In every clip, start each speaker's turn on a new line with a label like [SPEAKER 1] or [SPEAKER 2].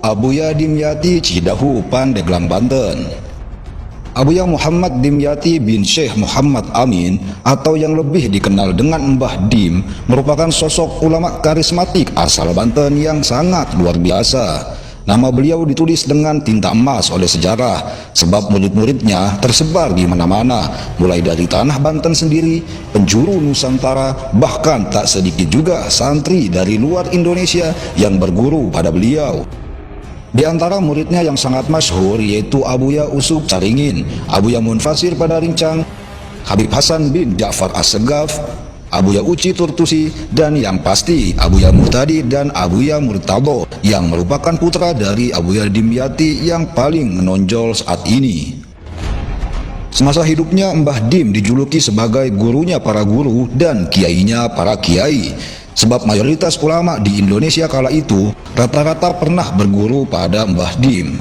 [SPEAKER 1] Abuya Dimyati Cidahu, Pandeglang, Banten. Abuya Muhammad Dimyati bin Syekh Muhammad Amin atau yang lebih dikenal dengan Mbah Dim merupakan sosok ulama karismatik asal Banten yang sangat luar biasa. Nama beliau ditulis dengan tinta emas oleh sejarah sebab murid-muridnya tersebar di mana-mana, mulai dari tanah Banten sendiri, penjuru Nusantara, bahkan tak sedikit juga santri dari luar Indonesia yang berguru pada beliau. Di antara muridnya yang sangat masyhur yaitu Abuya Usuk Caringin, Abuya Munfasir pada Rincang, Habib Hasan bin Ja'far As-Segaf, Abuya Uci Turtusi, dan yang pasti Abuya Muhtadi dan Abuya Murtado yang merupakan putra dari Abuya Dimyati yang paling menonjol saat ini. Semasa hidupnya Mbah Dim dijuluki sebagai gurunya para guru dan kiainya para kiai. Sebab mayoritas ulama di Indonesia kala itu rata-rata pernah berguru pada Mbah Dim.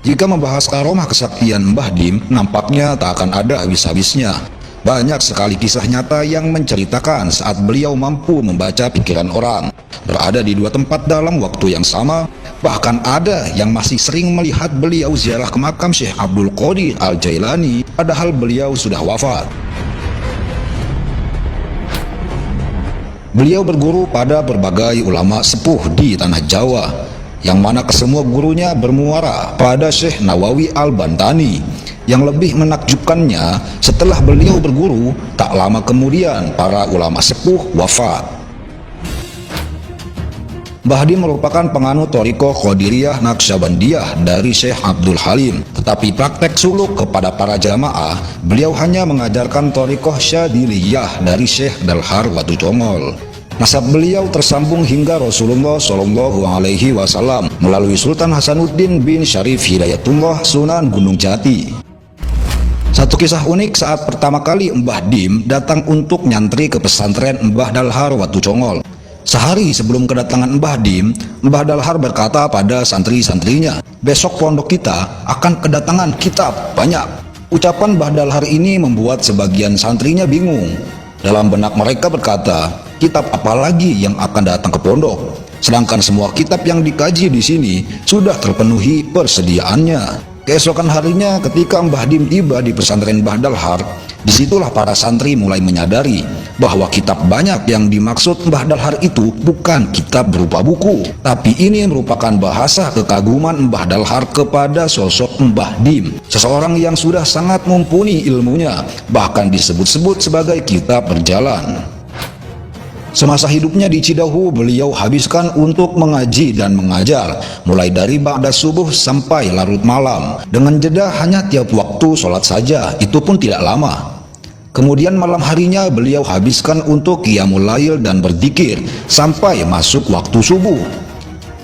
[SPEAKER 1] Jika membahas karomah kesaktian Mbah Dim, nampaknya tak akan ada habis-habisnya. Banyak sekali kisah nyata yang menceritakan saat beliau mampu membaca pikiran orang, berada di dua tempat dalam waktu yang sama. Bahkan ada yang masih sering melihat beliau ziarah ke makam Syekh Abdul Qadir Al-Jailani, padahal beliau sudah wafat. Beliau berguru pada berbagai ulama sepuh di tanah Jawa, yang mana kesemua gurunya bermuara pada Syekh Nawawi Al-Bantani. Yang lebih menakjubkannya, setelah beliau berguru, tak lama kemudian para ulama sepuh wafat. Mbah Dim merupakan penganut Thariqah Qadiriyah Naqsyabandiyah dari Syekh Abdul Halim, tetapi praktek suluk kepada para jamaah, beliau hanya mengajarkan Thariqah Syadiliyah dari Syekh Dalhar Watucongol. Nasab beliau tersambung hingga Rasulullah Shallallahu Alaihi Wasallam melalui Sultan Hasanuddin bin Syarif Hidayatullah Sunan Gunung Jati. Satu kisah unik saat pertama kali Mbah Dim datang untuk nyantri ke pesantren Mbah Dalhar Watucongol. Sehari sebelum kedatangan Mbah Dim, Mbah Dalhar berkata pada santri-santrinya, "Besok pondok kita akan kedatangan kitab banyak." Ucapan Mbah Dalhar ini membuat sebagian santrinya bingung. Dalam benak mereka berkata, kitab apa lagi yang akan datang ke pondok? Sedangkan semua kitab yang dikaji di sini sudah terpenuhi persediaannya. Keesokan harinya ketika Mbah Dim tiba di pesantren Mbah Dalhar, disitulah para santri mulai menyadari bahwa kitab banyak yang dimaksud Mbah Dalhar itu bukan kitab berupa buku, tapi ini merupakan bahasa kekaguman Mbah Dalhar kepada sosok Mbah Dim, seseorang yang sudah sangat mumpuni ilmunya, bahkan disebut-sebut sebagai kitab berjalan. Semasa hidupnya di Cidahu, beliau habiskan untuk mengaji dan mengajar, mulai dari ba'da subuh sampai larut malam, dengan jeda hanya tiap waktu sholat saja, itu pun tidak lama. Kemudian malam harinya beliau habiskan untuk qiyamul lail dan berzikir sampai masuk waktu subuh.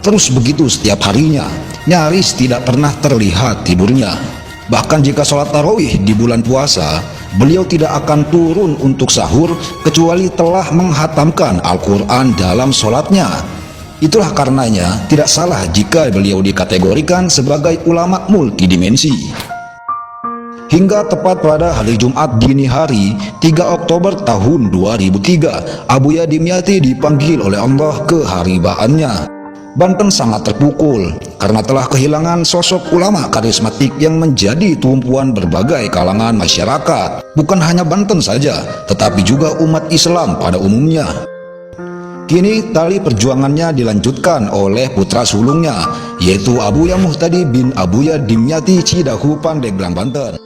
[SPEAKER 1] Terus begitu setiap harinya, nyaris tidak pernah terlihat tidurnya. Bahkan jika sholat tarawih di bulan puasa, beliau tidak akan turun untuk sahur kecuali telah menghatamkan Al-Quran dalam sholatnya. Itulah karenanya tidak salah jika beliau dikategorikan sebagai ulama multidimensi. Hingga tepat pada hari Jumat dini hari 3 Oktober tahun 2003, Abuya Dimyati dipanggil oleh Allah ke haribaannya. Banten sangat terpukul karena telah kehilangan sosok ulama karismatik yang menjadi tumpuan berbagai kalangan masyarakat. Bukan hanya Banten saja, tetapi juga umat Islam pada umumnya. Kini tali perjuangannya dilanjutkan oleh putra sulungnya, yaitu Abuya Muhtadi bin Abuya Dimyati Cidahu, Pandeglang, Banten.